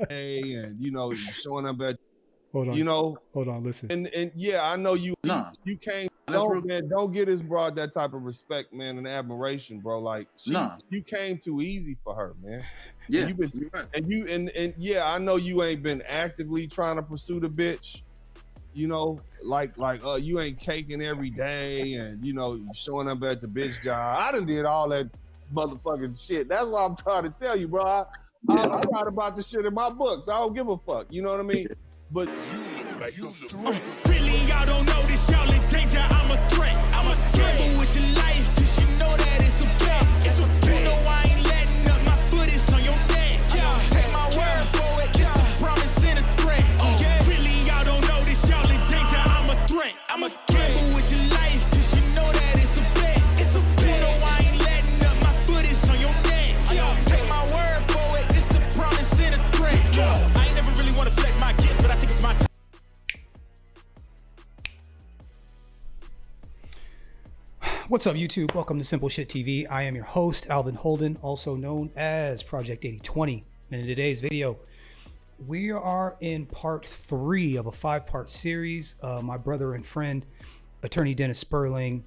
and showing up at Hold on. Hold on, listen. And yeah, I know you came. Don't get this broad that type of respect, man, and admiration, bro. Like you came too easy for her, man. Yeah, and yeah, I know you ain't been actively trying to pursue the bitch. You ain't caking every day, and showing up at the bitch job. I done did all that motherfucking shit. That's why I'm trying to tell you, bro. I write about the shit in my books. I don't give a fuck. You know what I mean? But really, y'all don't know this. Y'all in danger. I'm a threat. I'm a gamble with your life, 'cause you know that it's a bet. It's a bet. You know I ain't letting up. My foot is on your neck. Take my word for it. It's a promise and a threat. Really, y'all don't know this. Y'all in danger. I'm a threat. I'm a gamble with your life, 'cause you know that it's a bet. It's a bet. You know I ain't letting up. My foot is on your neck. Take my word for it. It's a promise and a threat. I ain't never really want to flex my gifts, but I think it's my time. What's up, YouTube? Welcome to Simple Shit TV. I am your host, Alvin Holden, also known as Project 8020. And in today's video, we are in part 3 of a 5-part series. My brother and friend, attorney Dennis Spurling,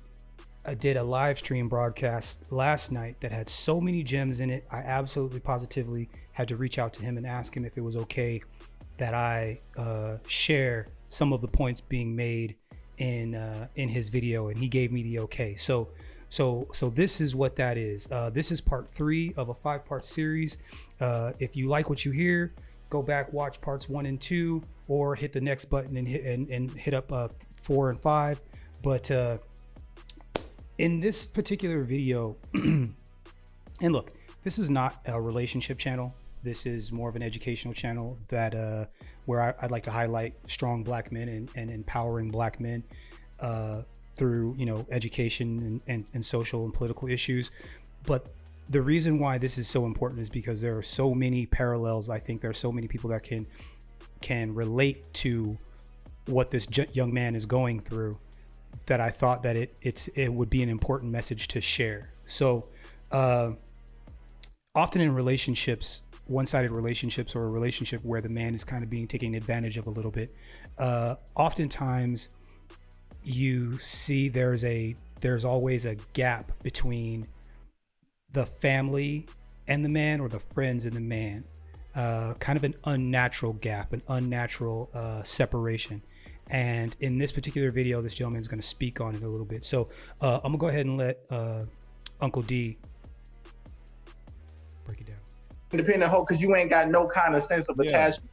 did a live stream broadcast last night that had so many gems in it. I absolutely positively had to reach out to him and ask him if it was okay that I share some of the points being made in his video, and he gave me the okay. So this is what that is. This is part 3 of a 5-part series. If you like what you hear, go back, watch parts 1 and 2, or hit the next button and hit up 4 and 5. But in this particular video, and look, this is not a relationship channel. This is more of an educational channel that where I'd like to highlight strong black men and empowering black men through education and social and political issues. But the reason why this is so important is because there are so many parallels. I think there are so many people that can relate to what this young man is going through, that I thought that it would be an important message to share. So often in relationships, one-sided relationships, or a relationship where the man is kind of being taken advantage of a little bit, oftentimes you see there's always a gap between the family and the man, or the friends and the man, kind of an unnatural gap, an unnatural separation. And in this particular video, this gentleman is going to speak on it a little bit. So I'm gonna go ahead and let Uncle D break it down. Independent hoe, because you ain't got no kind of sense of attachment.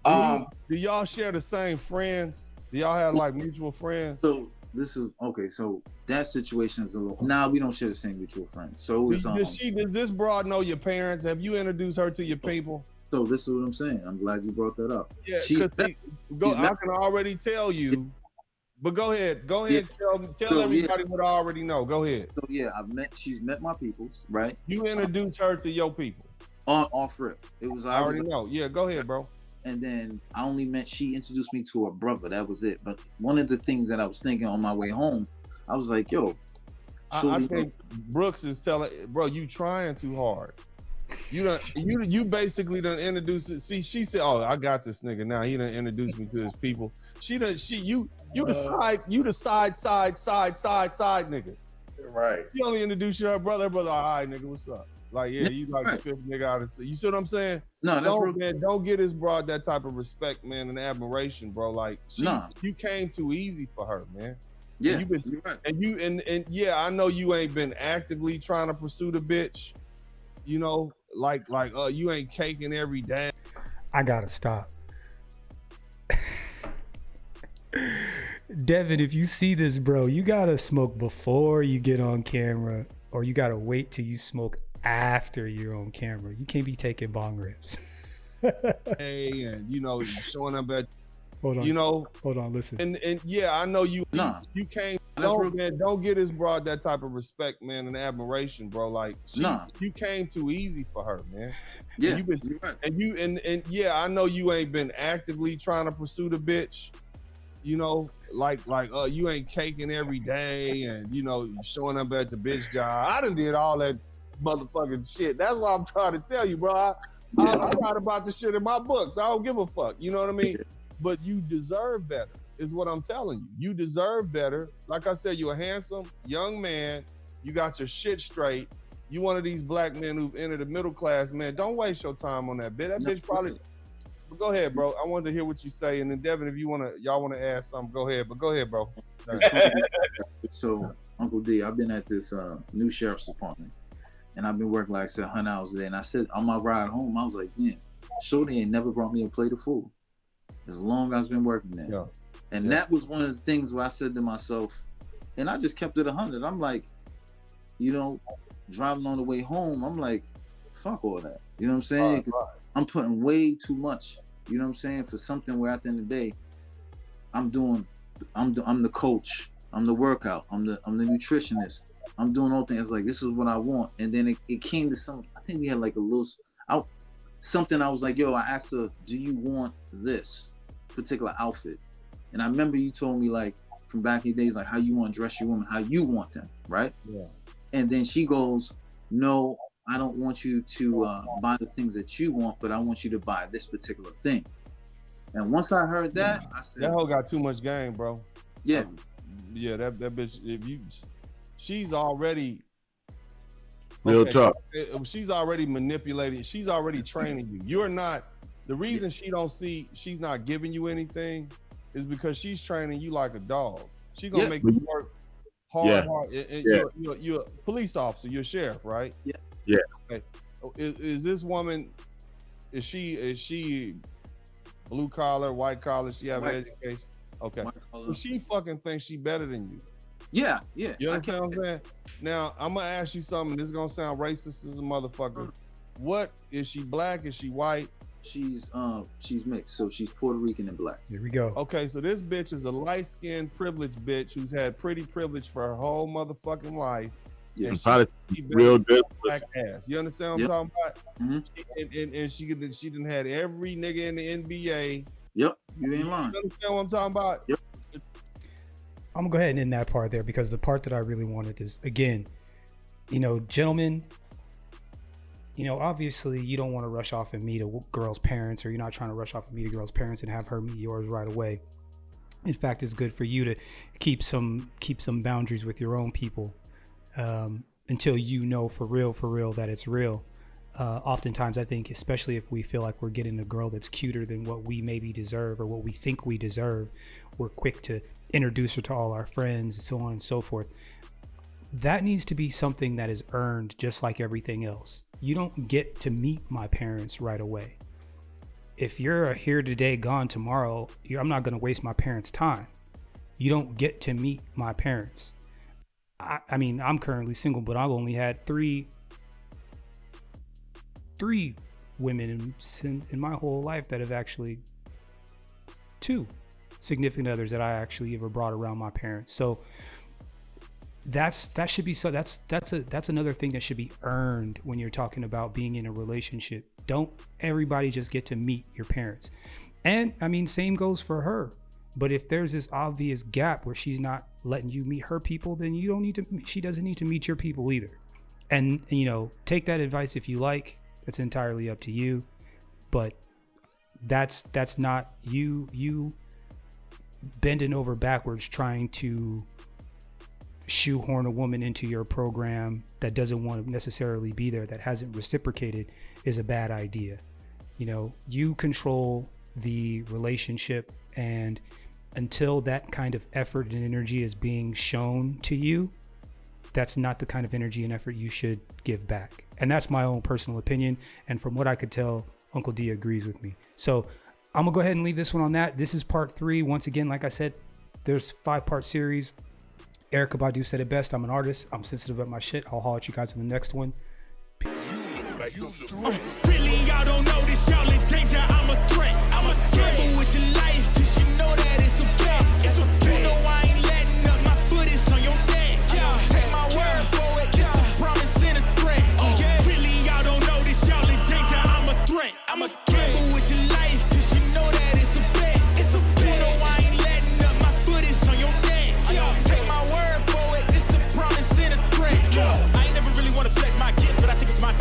Do y'all share the same friends? Do y'all have like mutual friends? So this is okay. So that situation is a little. Now we don't share the same mutual friends. So it's does this broad know your parents? Have you introduced her to your people? So this is what I'm saying. I'm glad you brought that up. Yeah, I can already tell you. But go ahead. Tell everybody what I already know. Go ahead. So yeah, she's met my peoples, right? You introduced her to your people. Off rip. It was I already know. Yeah, go ahead, bro. And then she introduced me to her brother. That was it. But one of the things that I was thinking on my way home, I was like, yo, I think Brooks is telling, bro, you trying too hard. You basically done introduced it. See, she said, "Oh, I got this nigga now. He done introduced me to his people." You the side nigga. Right. You only introduce your brother. All right, nigga, what's up? Like, yeah, you like the 5th nigga out of. You see what I'm saying? No, that's real. Man, don't get this broad that type of respect, man, and admiration, bro. Like, you came too easy for her, man. Yeah, and yeah, I know you ain't been actively trying to pursue the bitch. You ain't caking every day. I gotta stop. Devin, if you see this, bro, you gotta smoke before you get on camera, or you gotta wait till you smoke after you're on camera. You can't be taking bong rips. Hey, and showing up at. Hold on, listen. And yeah, I know you came. Don't get this broad that type of respect, man, and admiration, bro. Like, you came too easy for her, man. Yeah, and yeah, I know you ain't been actively trying to pursue the bitch. You ain't caking every day, and showing up at the bitch job. I done did all that motherfucking shit. That's why I'm trying to tell you, bro. I write about the shit in my books. I don't give a fuck. You know what I mean? But you deserve better, is what I'm telling you. You deserve better. Like I said, you're a handsome young man. You got your shit straight. You one of these black men who've entered the middle class, man. Don't waste your time on that bitch. That bitch probably. But go ahead, bro. I wanted to hear what you say, and then Devin, if y'all want to add something, go ahead. But go ahead, bro. So, Uncle D, I've been at this new sheriff's department, and I've been working, like I said, 100 hours a day. And I said on my ride home, I was like, damn, Shorty ain't never brought me a plate of food as long as I've been working there. Yeah. And that was one of the things where I said to myself, and I just kept it 100. I'm like, you know, driving on the way home, I'm like, fuck all that. You know what I'm saying? Right. I'm putting way too much, you know what I'm saying, for something where at the end of the day, I'm the coach, I'm the workout, I'm the nutritionist, I'm doing all things. Like, this is what I want. And then it came to some, I think we had like a little, something I was like, yo, I asked her, do you want this particular outfit? And I remember you told me, like, from back in the days, like, how you want to dress your woman, how you want them, right? Yeah. And then she goes, no, I don't want you to buy the things that you want, but I want you to buy this particular thing. And once I heard that, I said, that hoe got too much game, bro. Yeah. Yeah, that bitch, she's already real talk. She's already manipulated. She's already training you. You're not, the reason she's not giving you anything is because she's training you like a dog. She gonna make you work hard. And you're a police officer, you're a sheriff, right? Yeah. Yeah. Okay. Is this woman, is she blue collar, white collar? She have an education? Okay. So she fucking thinks she better than you. Yeah. You understand what I'm saying? Now, I'm gonna ask you something. This is gonna sound racist as a motherfucker. What is she, black? Is she white? She's mixed, so she's Puerto Rican and black. Here we go. Okay, so this bitch is a light-skinned privileged bitch who's had pretty privilege for her whole motherfucking life. Yeah, and probably real good black ass. You understand what I'm talking about? Mm-hmm. And she done had every nigga in the NBA. Yep, you ain't lying. You understand what I'm talking about? Yep. I'm gonna go ahead and end that part there, because the part that I really wanted is, again, you know, gentlemen, you know, obviously you don't want to rush off and meet a girl's parents, or you're not trying to rush off and meet a girl's parents and have her meet yours right away. In fact, it's good for you to keep some boundaries with your own people until you know for real that it's real. Oftentimes, I think, especially if we feel like we're getting a girl that's cuter than what we maybe deserve or what we think we deserve, we're quick to introduce her to all our friends and so on and so forth. That needs to be something that is earned, just like everything else. You don't get to meet my parents right away. If you're here today, gone tomorrow, I'm not going to waste my parents' time. You don't get to meet my parents. I mean, I'm currently single, but I've only had three women in my whole life that have actually, two significant others that I actually ever brought around my parents. So that should be, so that's another thing that should be earned when you're talking about being in a relationship. Don't everybody just get to meet your parents. And I mean, same goes for her. But if there's this obvious gap where she's not letting you meet her people, then she doesn't need to meet your people either. And, you know, take that advice if you like. It's entirely up to you. But that's not you bending over backwards trying to shoehorn a woman into your program that doesn't want to necessarily be there, that hasn't reciprocated, is a bad idea. You know, you control the relationship, and until that kind of effort and energy is being shown to you, that's not the kind of energy and effort you should give back. And that's my own personal opinion. And from what I could tell, Uncle D agrees with me. So I'm gonna go ahead and leave this one on that. This is part 3. Once again, like I said, there's 5-part series. Erykah Badu said it best. I'm an artist. I'm sensitive about my shit. I'll holler at you guys in the next one. Really, y'all don't know this, y'all in danger. I'm a threat.